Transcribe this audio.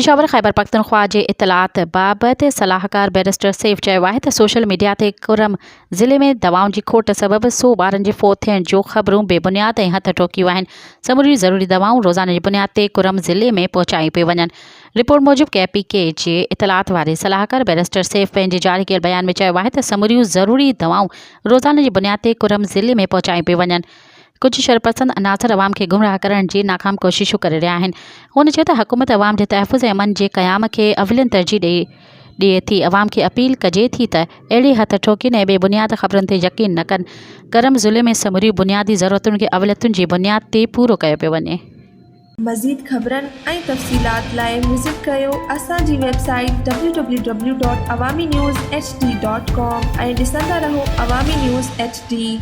पेशावर ख़ैबर पख्तनख्वा जे इतलात बाबति सलाहकार बैरिस्टर सैफ चयो आहे त सोशल मीडिया ते कुरम ज़िले में दवाउनि जी खोट सबबि 100 ॿारनि जे फ़ौत थियण जो ख़बरूं बेबुनियाद ऐं हथ टोकियूं आहिनि। समूरियूं ज़रूरी दवाऊं रोज़ाना जी बुनियाद ते कुरम ज़िले में पहुचायूं पियूं वञनि। रिपोर्ट मूजिबि KPK जे इतलात वारे सलाहकार बैरिस्टर सैफ पंहिंजे जारी कयल बयान में चयो आहे त समूरियूं ज़रूरी दवाऊं रोज़ाना जी बुनियाद ते कुरम ज़िले में पहुचायूं पियूं वञनि। कुछ शरपसंद अनासर अवाम खे गुमराह करण जी नाकाम कोशिशूं करे रहिया आहिनि। हुन चयो त हुकूमत अवाम जे तहफ़ुज़ ऐं अमन जे क़याम खे अवलियन तरजीह ॾिए थी। अवाम खे अपील कजे थी त अहिड़ी हथ ठोकियुनि ऐं बेबुनियाद ख़बरुनि ते यकीन न कनि। करम ज़िले में समूरियूं बुनियादी ज़रूरतुनि खे अवलियतुनि जी बुनियाद ते पूरो कयो पियो वञे। मज़ीद ख़बरनि ऐं तफ़सीलात लाइ विज़िट कयो असांजी वेबसाइट www.awamiNewsHD.com ऐं ॾिसंदा रहो अवामी न्यूज़ HD।